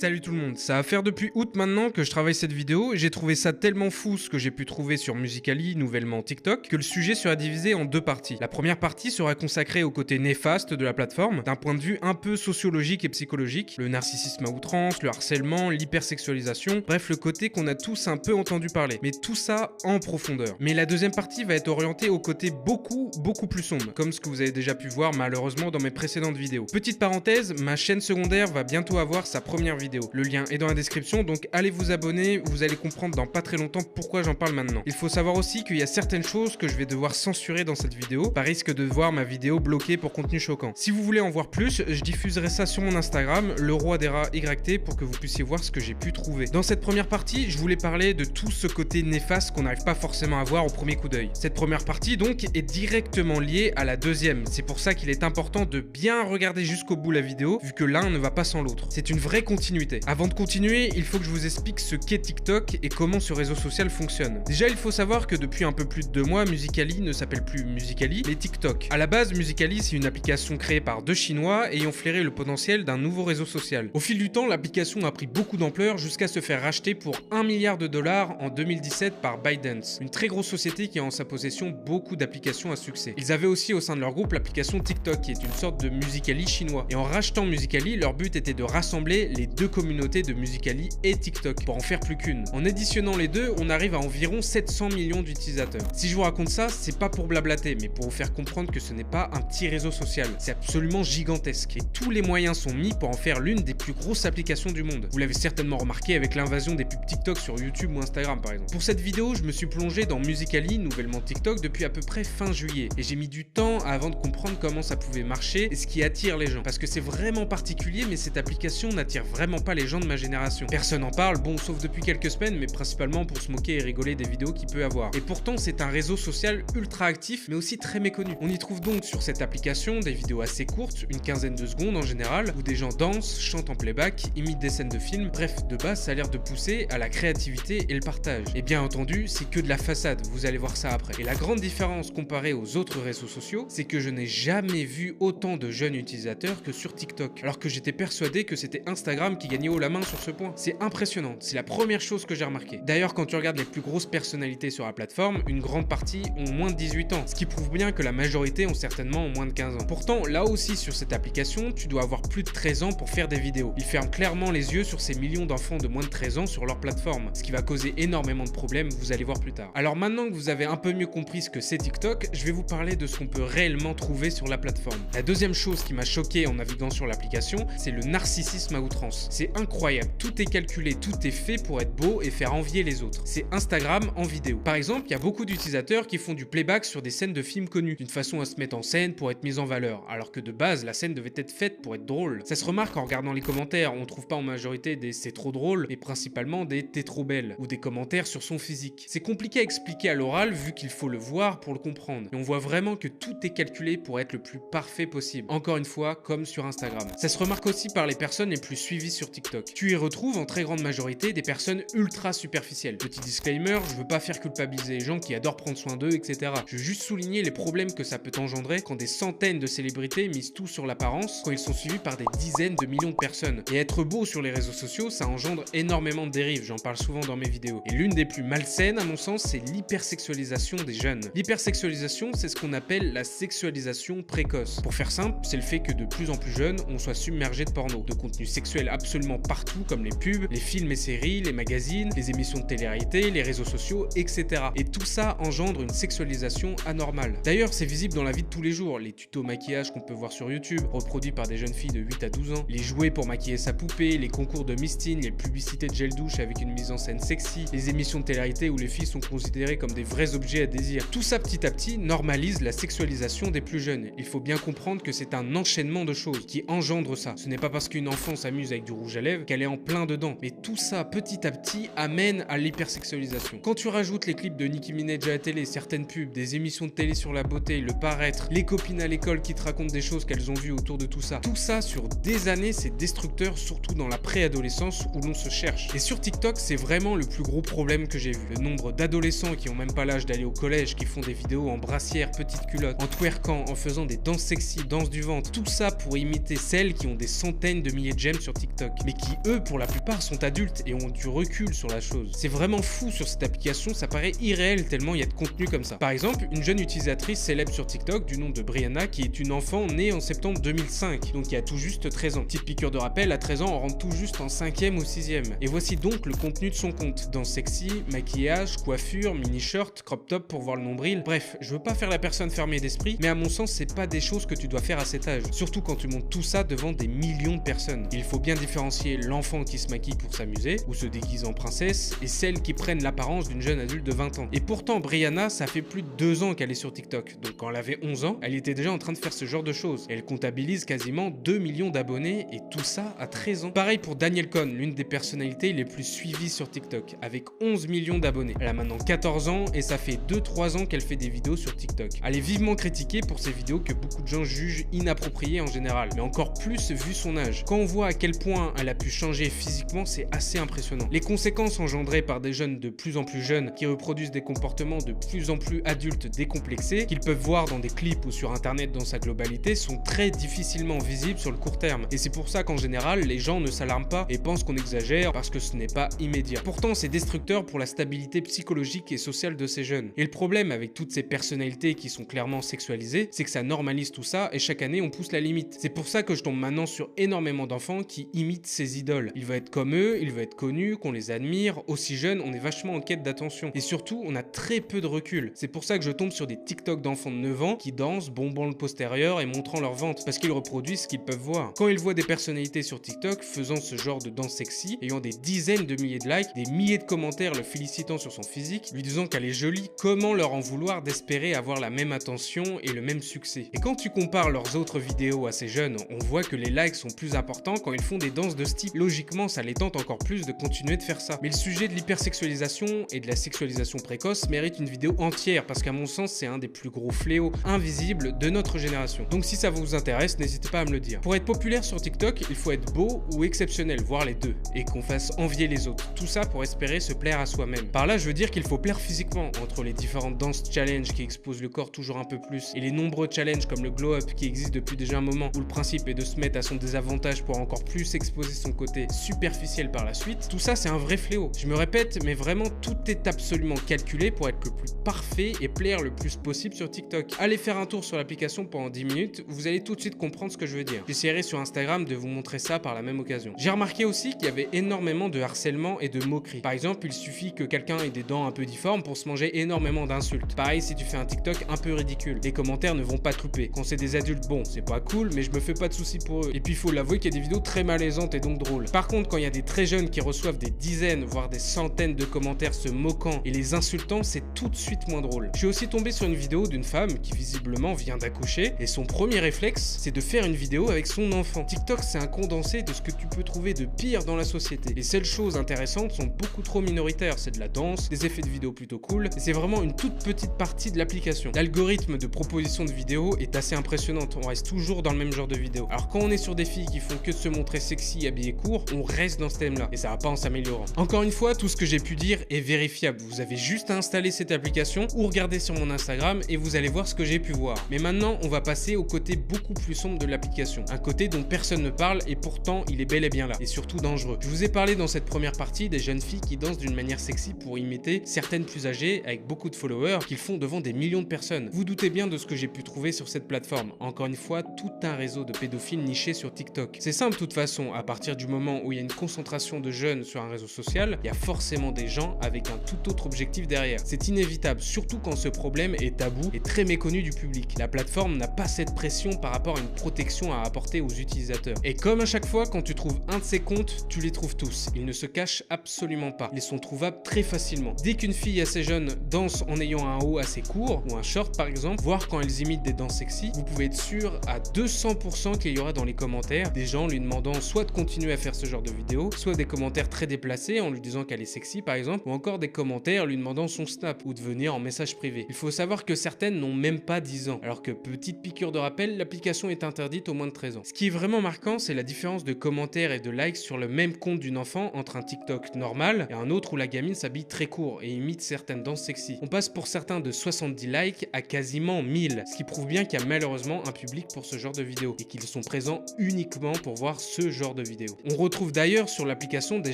Salut tout le monde, ça va faire depuis août maintenant que je travaille cette vidéo et j'ai trouvé ça tellement fou ce que j'ai pu trouver sur Musical.ly, nouvellement TikTok, que le sujet sera divisé en deux parties. La première partie sera consacrée au côté néfaste de la plateforme, d'un point de vue un peu sociologique et psychologique, le narcissisme à outrance, le harcèlement, l'hypersexualisation, bref le côté qu'on a tous un peu entendu parler, mais tout ça en profondeur. Mais la deuxième partie va être orientée au côté beaucoup plus sombre, comme ce que vous avez déjà pu voir malheureusement dans mes précédentes vidéos. Petite parenthèse, ma chaîne secondaire va bientôt avoir sa première vidéo. Le lien est dans la description, donc allez vous abonner, vous allez comprendre dans pas très longtemps pourquoi j'en parle maintenant. Il faut savoir aussi qu'il y a certaines choses que je vais devoir censurer dans cette vidéo, par risque de voir ma vidéo bloquée pour contenu choquant. Si vous voulez en voir plus, je diffuserai ça sur mon Instagram, le roi des rats YT, pour que vous puissiez voir ce que j'ai pu trouver. Dans cette première partie, je voulais parler de tout ce côté néfaste qu'on n'arrive pas forcément à voir au premier coup d'œil. Cette première partie donc est directement liée à la deuxième, c'est pour ça qu'il est important de bien regarder jusqu'au bout la vidéo, vu que l'un ne va pas sans l'autre. C'est une vraie continuité. Avant de continuer, il faut que je vous explique ce qu'est TikTok et comment ce réseau social fonctionne. Déjà, il faut savoir que depuis un peu plus de 2 mois, Musical.ly ne s'appelle plus Musical.ly, mais TikTok. À la base, Musical.ly, c'est une application créée par 2 Chinois ayant flairé le potentiel d'un nouveau réseau social. Au fil du temps, l'application a pris beaucoup d'ampleur jusqu'à se faire racheter pour 1 milliard de dollars en 2017 par ByteDance, une très grosse société qui a en sa possession beaucoup d'applications à succès. Ils avaient aussi au sein de leur groupe l'application TikTok, qui est une sorte de Musical.ly chinois. Et en rachetant Musical.ly, leur but était de rassembler les deux communautés de Musical.ly et TikTok pour en faire plus qu'une. En additionnant les deux, on arrive à environ 700 millions d'utilisateurs. Si je vous raconte ça, c'est pas pour blablater, mais pour vous faire comprendre que ce n'est pas un petit réseau social. C'est absolument gigantesque et tous les moyens sont mis pour en faire l'une des plus grosses applications du monde. Vous l'avez certainement remarqué avec l'invasion des pubs TikTok sur YouTube ou Instagram par exemple. Pour cette vidéo, je me suis plongé dans Musical.ly, nouvellement TikTok, depuis à peu près fin juillet et j'ai mis du temps avant de comprendre comment ça pouvait marcher et ce qui attire les gens. Parce que c'est vraiment particulier, mais cette application n'attire vraiment pas les gens de ma génération. Personne n'en parle, bon, sauf depuis quelques semaines, mais principalement pour se moquer et rigoler des vidéos qu'il peut avoir. Et pourtant, c'est un réseau social ultra actif, mais aussi très méconnu. On y trouve donc sur cette application des vidéos assez courtes, une quinzaine de secondes en général, où des gens dansent, chantent en playback, imitent des scènes de films, bref, de base, ça a l'air de pousser à la créativité et le partage. Et bien entendu, c'est que de la façade, vous allez voir ça après. Et la grande différence comparée aux autres réseaux sociaux, c'est que je n'ai jamais vu autant de jeunes utilisateurs que sur TikTok, alors que j'étais persuadé que c'était Instagram qui gagnait haut la main sur ce point. C'est impressionnant, c'est la première chose que j'ai remarqué. D'ailleurs, quand tu regardes les plus grosses personnalités sur la plateforme, une grande partie ont moins de 18 ans, ce qui prouve bien que la majorité ont certainement moins de 15 ans. Pourtant, là aussi sur cette application, tu dois avoir plus de 13 ans pour faire des vidéos. Ils ferment clairement les yeux sur ces millions d'enfants de moins de 13 ans sur leur plateforme, ce qui va causer énormément de problèmes, vous allez voir plus tard. Alors maintenant que vous avez un peu mieux compris ce que c'est TikTok, je vais vous parler de ce qu'on peut réellement trouver sur la plateforme. La deuxième chose qui m'a choqué en naviguant sur l'application, c'est le narcissisme à outrance. C'est incroyable, tout est calculé, tout est fait pour être beau et faire envier les autres. C'est Instagram en vidéo. Par exemple, il y a beaucoup d'utilisateurs qui font du playback sur des scènes de films connus, d'une façon à se mettre en scène pour être mise en valeur, alors que de base, la scène devait être faite pour être drôle. Ça se remarque en regardant les commentaires, on trouve pas en majorité des c'est trop drôle, mais principalement des t'es trop belle, ou des commentaires sur son physique. C'est compliqué à expliquer à l'oral vu qu'il faut le voir pour le comprendre, et on voit vraiment que tout est calculé pour être le plus parfait possible. Encore une fois, comme sur Instagram. Ça se remarque aussi par les personnes les plus suivies sur TikTok. Tu y retrouves en très grande majorité des personnes ultra superficielles. Petit disclaimer, je veux pas faire culpabiliser les gens qui adorent prendre soin d'eux, etc. Je veux juste souligner les problèmes que ça peut engendrer quand des centaines de célébrités misent tout sur l'apparence, quand ils sont suivis par des dizaines de millions de personnes. Et être beau sur les réseaux sociaux, ça engendre énormément de dérives, j'en parle souvent dans mes vidéos. Et l'une des plus malsaines, à mon sens, c'est l'hypersexualisation des jeunes. L'hypersexualisation, c'est ce qu'on appelle la sexualisation précoce. Pour faire simple, c'est le fait que de plus en plus jeunes, on soit submergé de porno, de contenu sexuel absolument partout, comme les pubs, les films et séries, les magazines, les émissions de télé-réalité, les réseaux sociaux, etc. Et tout ça engendre une sexualisation anormale. D'ailleurs, c'est visible dans la vie de tous les jours, les tutos maquillage qu'on peut voir sur YouTube, reproduits par des jeunes filles de 8 à 12 ans, les jouets pour maquiller sa poupée, les concours de Miss Teen, les publicités de gel douche avec une mise en scène sexy, les émissions de télé-réalité où les filles sont considérées comme des vrais objets à désir. Tout ça petit à petit normalise la sexualisation des plus jeunes. Il faut bien comprendre que c'est un enchaînement de choses qui engendre ça. Ce n'est pas parce qu'une enfant s'amuse avec du rouge à lèvres qu'elle est en plein dedans. Mais tout ça petit à petit amène à l'hypersexualisation. Quand tu rajoutes les clips de Nicki Minaj à la télé, certaines pubs, des émissions de télé sur la beauté, le paraître, les copines à l'école qui te racontent des choses qu'elles ont vues autour de tout ça sur des années, c'est destructeur, surtout dans la préadolescence où l'on se cherche. Et sur TikTok, c'est vraiment le plus gros problème que j'ai vu. Le nombre d'adolescents qui ont même pas l'âge d'aller au collège, qui font des vidéos en brassière, petite culotte, en twerkant, en faisant des danses sexy, danse du ventre, tout ça pour imiter celles qui ont des centaines de milliers de j'aime sur TikTok. TikTok, mais qui eux pour la plupart sont adultes et ont du recul sur la chose. C'est vraiment fou sur cette application, ça paraît irréel tellement il y a de contenu comme ça. Par exemple, une jeune utilisatrice célèbre sur TikTok du nom de Brianna qui est une enfant née en septembre 2005, donc qui a tout juste 13 ans. Petite piqûre de rappel, à 13 ans on rentre tout juste en 5e ou 6e. Et voici donc le contenu de son compte. Danse sexy, maquillage, coiffure, mini-shirt, crop top pour voir le nombril. Bref, je veux pas faire la personne fermée d'esprit, mais à mon sens c'est pas des choses que tu dois faire à cet âge. Surtout quand tu montes tout ça devant des millions de personnes. Il faut bien différencier l'enfant qui se maquille pour s'amuser, ou se déguise en princesse, et celles qui prennent l'apparence d'une jeune adulte de 20 ans. Et pourtant Brianna, ça fait plus de 2 ans qu'elle est sur TikTok. Donc quand elle avait 11 ans, elle était déjà en train de faire ce genre de choses. Elle comptabilise quasiment 2 millions d'abonnés, et tout ça à 13 ans. Pareil pour Danielle Cohn, l'une des personnalités les plus suivies sur TikTok, avec 11 millions d'abonnés. Elle a maintenant 14 ans et ça fait 2-3 ans qu'elle fait des vidéos sur TikTok. Elle est vivement critiquée pour ses vidéos que beaucoup de gens jugent inappropriées en général, mais encore plus vu son âge. Quand on voit à quel point elle a pu changer physiquement, c'est assez impressionnant. Les conséquences engendrées par des jeunes de plus en plus jeunes qui reproduisent des comportements de plus en plus adultes décomplexés, qu'ils peuvent voir dans des clips ou sur internet dans sa globalité, sont très difficilement visibles sur le court terme. Et c'est pour ça qu'en général, les gens ne s'alarment pas et pensent qu'on exagère parce que ce n'est pas immédiat. Pourtant, c'est destructeur pour la stabilité psychologique et sociale de ces jeunes. Et le problème avec toutes ces personnalités qui sont clairement sexualisées, c'est que ça normalise tout ça et chaque année on pousse la limite. C'est pour ça que je tombe maintenant sur énormément d'enfants qui imitent ces idoles. Ils veulent être comme eux, ils veulent être connus, qu'on les admire. Aussi jeunes, on est vachement en quête d'attention. Et surtout, on a très peu de recul. C'est pour ça que je tombe sur des TikTok d'enfants de 9 ans qui dansent, bombant le postérieur et montrant leur ventre, parce qu'ils reproduisent ce qu'ils peuvent voir. Quand ils voient des personnalités sur TikTok faisant ce genre de danse sexy, ayant des dizaines de milliers de likes, des milliers de commentaires le félicitant sur son physique, lui disant qu'elle est jolie, comment leur en vouloir d'espérer avoir la même attention et le même succès? Et quand tu compares leurs autres vidéos à ces jeunes, on voit que les likes sont plus importants quand ils font des danses de ce type. Logiquement, ça les tente encore plus de continuer de faire ça. Mais le sujet de l'hypersexualisation et de la sexualisation précoce mérite une vidéo entière parce qu'à mon sens, c'est un des plus gros fléaux invisibles de notre génération. Donc si ça vous intéresse, n'hésitez pas à me le dire. Pour être populaire sur TikTok, il faut être beau ou exceptionnel, voire les deux, et qu'on fasse envier les autres. Tout ça pour espérer se plaire à soi-même. Par là, je veux dire qu'il faut plaire physiquement, entre les différentes danses challenge qui exposent le corps toujours un peu plus, et les nombreux challenges comme le glow-up qui existe depuis déjà un moment, où le principe est de se mettre à son désavantage pour encore plus exposer son côté superficiel par la suite. Tout ça, c'est un vrai fléau. Je me répète, mais vraiment, tout est absolument calculé pour être le plus parfait et plaire le plus possible sur TikTok. Allez faire un tour sur l'application pendant 10 minutes, vous allez tout de suite comprendre ce que je veux dire. J'essaierai sur Instagram de vous montrer ça par la même occasion. J'ai remarqué aussi qu'il y avait énormément de harcèlement et de moqueries. Par exemple, il suffit que quelqu'un ait des dents un peu difformes pour se manger énormément d'insultes. Pareil si tu fais un TikTok un peu ridicule. Les commentaires ne vont pas tromper. Quand c'est des adultes, bon, c'est pas cool, mais je me fais pas de soucis pour eux. Et puis il faut l'avouer qu'il y a des vidéos très malaisantes et donc drôles. Par contre, quand il y a des très jeunes qui reçoivent des dizaines, voire des centaines de commentaires se moquant et les insultant, c'est tout de suite moins drôle. Je suis aussi tombé sur une vidéo d'une femme qui visiblement vient d'accoucher et son premier réflexe, c'est de faire une vidéo avec son enfant. TikTok, c'est un condensé de ce que tu peux trouver de pire dans la société. Les seules choses intéressantes sont beaucoup trop minoritaires. C'est de la danse, des effets de vidéo plutôt cool, et c'est vraiment une toute petite partie de l'application. L'algorithme de proposition de vidéos est assez impressionnant. On reste toujours dans le même genre de vidéo. Alors quand on est sur des filles qui font que de se montrer sexy, habillées court, on reste dans ce thème-là et ça va pas en s'améliorant. Encore une fois, tout ce que j'ai pu dire est vérifiable. Vous avez juste à installer cette application ou regarder sur mon Instagram et vous allez voir ce que j'ai pu voir. Mais maintenant, on va passer au côté beaucoup plus sombre de l'application. Un côté dont personne ne parle et pourtant il est bel et bien là. Et surtout dangereux. Je vous ai parlé dans cette première partie des jeunes filles qui dansent d'une manière sexy pour imiter certaines plus âgées avec beaucoup de followers qu'ils font devant des millions de personnes. Vous doutez bien de ce que j'ai pu trouver sur cette plateforme. Encore une fois, tout un réseau de pédophiles nichés sur TikTok. C'est simple de toute façon, à partir du moment où il y a une concentration de jeunes sur un réseau social, il y a forcément des gens avec un tout autre objectif derrière. C'est inévitable, surtout quand ce problème est tabou et très méconnu du public. La plateforme n'a pas cette pression par rapport à une protection à apporter aux utilisateurs. Et comme à chaque fois, quand tu trouves un de ces comptes, tu les trouves tous. Ils ne se cachent absolument pas. Ils sont trouvables très facilement. Dès qu'une fille assez jeune danse en ayant un haut assez court, ou un short par exemple, voire quand elles imitent des danses sexy, vous pouvez être sûr à 200% qu'il y aura dans les commentaires des gens lui demandant soit de continuer à faire ce genre de vidéo, soit des commentaires très déplacés en lui disant qu'elle est sexy par exemple, ou encore des commentaires lui demandant son snap ou de venir en message privé. Il faut savoir que certaines n'ont même pas 10 ans, alors que petite piqûre de rappel, l'application est interdite aux moins de 13 ans. Ce qui est vraiment marquant, c'est la différence de commentaires et de likes sur le même compte d'une enfant entre un TikTok normal et un autre où la gamine s'habille très court et imite certaines danses sexy. On passe pour certains de 70 likes à quasiment 1000, ce qui prouve bien qu'il y a malheureusement un public pour ce genre de vidéos et qu'ils sont présents uniquement pour voir ce genre genre de vidéos. On retrouve d'ailleurs sur l'application des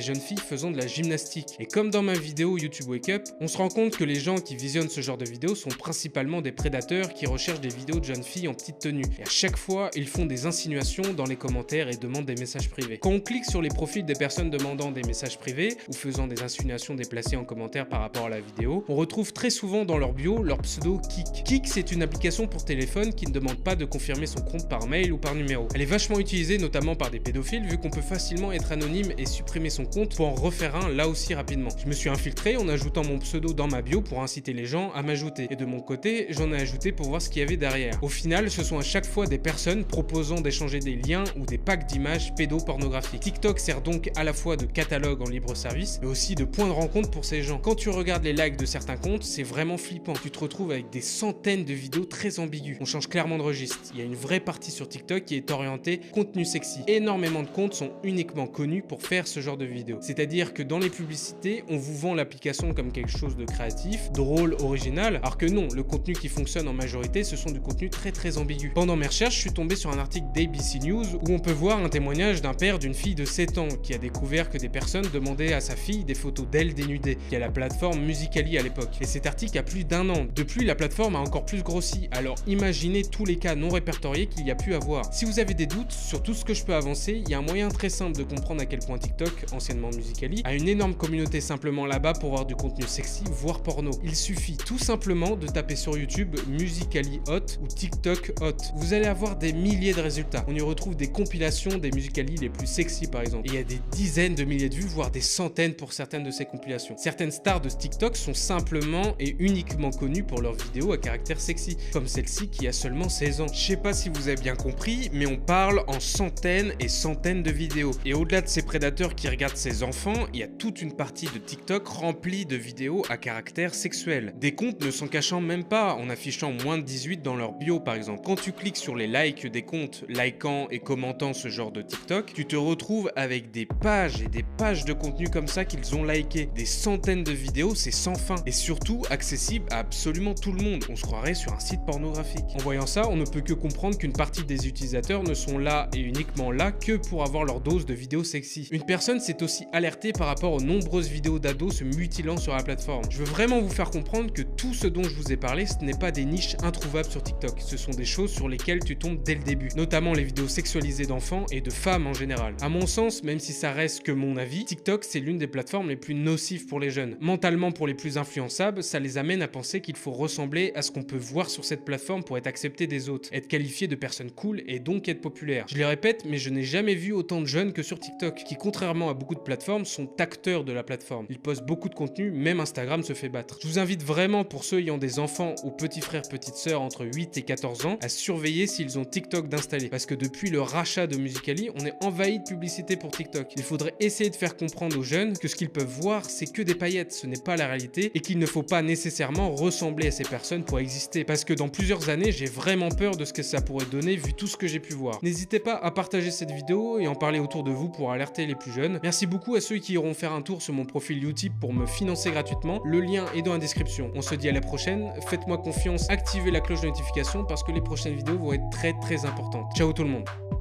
jeunes filles faisant de la gymnastique. Et comme dans ma vidéo YouTube Wake Up, on se rend compte que les gens qui visionnent ce genre de vidéos sont principalement des prédateurs qui recherchent des vidéos de jeunes filles en petite tenue. Et à chaque fois, ils font des insinuations dans les commentaires et demandent des messages privés. Quand on clique sur les profils des personnes demandant des messages privés ou faisant des insinuations déplacées en commentaire par rapport à la vidéo, on retrouve très souvent dans leur bio leur pseudo Kik. Kik, c'est une application pour téléphone qui ne demande pas de confirmer son compte par mail ou par numéro. Elle est vachement utilisée notamment par des pédophiles vu qu'on peut facilement être anonyme et supprimer son compte pour en refaire un là aussi rapidement. Je me suis infiltré en ajoutant mon pseudo dans ma bio pour inciter les gens à m'ajouter. Et de mon côté, j'en ai ajouté pour voir ce qu'il y avait derrière. Au final, ce sont à chaque fois des personnes proposant d'échanger des liens ou des packs d'images pédopornographiques. TikTok sert donc à la fois de catalogue en libre service, mais aussi de point de rencontre pour ces gens. Quand tu regardes les likes de certains comptes, c'est vraiment flippant. Tu te retrouves avec des centaines de vidéos très ambiguës. On change clairement de registre. Il y a une vraie partie sur TikTok qui est orientée contenu sexy. Énormément de comptes sont uniquement connus pour faire ce genre de vidéos. C'est-à-dire que dans les publicités, on vous vend l'application comme quelque chose de créatif, drôle, original, alors que non, le contenu qui fonctionne en majorité, ce sont du contenu très ambigu. Pendant mes recherches, je suis tombé sur un article d'ABC News où on peut voir un témoignage d'un père d'une fille de 7 ans qui a découvert que des personnes demandaient à sa fille des photos d'elle dénudée, qui a la plateforme Musical.ly à l'époque. Et cet article a plus d'1 an. Depuis, la plateforme a encore plus grossi, alors imaginez tous les cas non répertoriés qu'il y a pu avoir. Si vous avez des doutes sur tout ce que je peux avancer, il y a un moyen très simple de comprendre à quel point TikTok, anciennement Musical.ly, a une énorme communauté simplement là-bas pour voir du contenu sexy, voire porno. Il suffit tout simplement de taper sur YouTube Musical.ly Hot ou TikTok Hot. Vous allez avoir des milliers de résultats. On y retrouve des compilations des Musical.ly les plus sexy par exemple. Et il y a des dizaines de milliers de vues, voire des centaines pour certaines de ces compilations. Certaines stars de TikTok sont simplement et uniquement connues pour leurs vidéos à caractère sexy, comme celle-ci qui a seulement 16 ans. Je sais pas si vous avez bien compris, mais on parle en centaines et centaines de vidéos. Et au-delà de ces prédateurs qui regardent ces enfants, il y a toute une partie de TikTok remplie de vidéos à caractère sexuel. Des comptes ne s'en cachant même pas, en affichant moins de 18 dans leur bio par exemple. Quand tu cliques sur les likes des comptes likant et commentant ce genre de TikTok, tu te retrouves avec des pages et des pages de contenu comme ça qu'ils ont liké. Des centaines de vidéos, c'est sans fin. Et surtout accessible à absolument tout le monde. On se croirait sur un site pornographique. En voyant ça, on ne peut que comprendre qu'une partie des utilisateurs ne sont là et uniquement là que pour avoir leur dose de vidéos sexy. Une personne s'est aussi alertée par rapport aux nombreuses vidéos d'ados se mutilant sur la plateforme. Je veux vraiment vous faire comprendre que tout ce dont je vous ai parlé, ce n'est pas des niches introuvables sur TikTok. Ce sont des choses sur lesquelles tu tombes dès le début, notamment les vidéos sexualisées d'enfants et de femmes en général. À mon sens, même si ça reste que mon avis, TikTok c'est l'une des plateformes les plus nocives pour les jeunes. Mentalement pour les plus influençables, ça les amène à penser qu'il faut ressembler à ce qu'on peut voir sur cette plateforme pour être accepté des autres, être qualifié de personne cool et donc être populaire. Je le répète, mais je n'ai jamais vu autant de jeunes que sur TikTok, qui contrairement à beaucoup de plateformes sont acteurs de la plateforme. Ils postent beaucoup de contenu, même Instagram se fait battre. Je vous invite vraiment pour ceux ayant des enfants ou petits frères, petites sœurs entre 8 et 14 ans à surveiller s'ils ont TikTok d'installer, parce que depuis le rachat de Musical.ly, on est envahi de publicité pour TikTok. Il faudrait essayer de faire comprendre aux jeunes que ce qu'ils peuvent voir, c'est que des paillettes, ce n'est pas la réalité et qu'il ne faut pas nécessairement ressembler à ces personnes pour exister, parce que dans plusieurs années, j'ai vraiment peur de ce que ça pourrait donner vu tout ce que j'ai pu voir. N'hésitez pas à partager cette vidéo et en parler autour de vous pour alerter les plus jeunes. Merci beaucoup à ceux qui iront faire un tour sur mon profil Utip pour me financer gratuitement. Le lien est dans la description. On se dit à la prochaine. Faites-moi confiance, activez la cloche de notification parce que les prochaines vidéos vont être très importantes. Ciao tout le monde.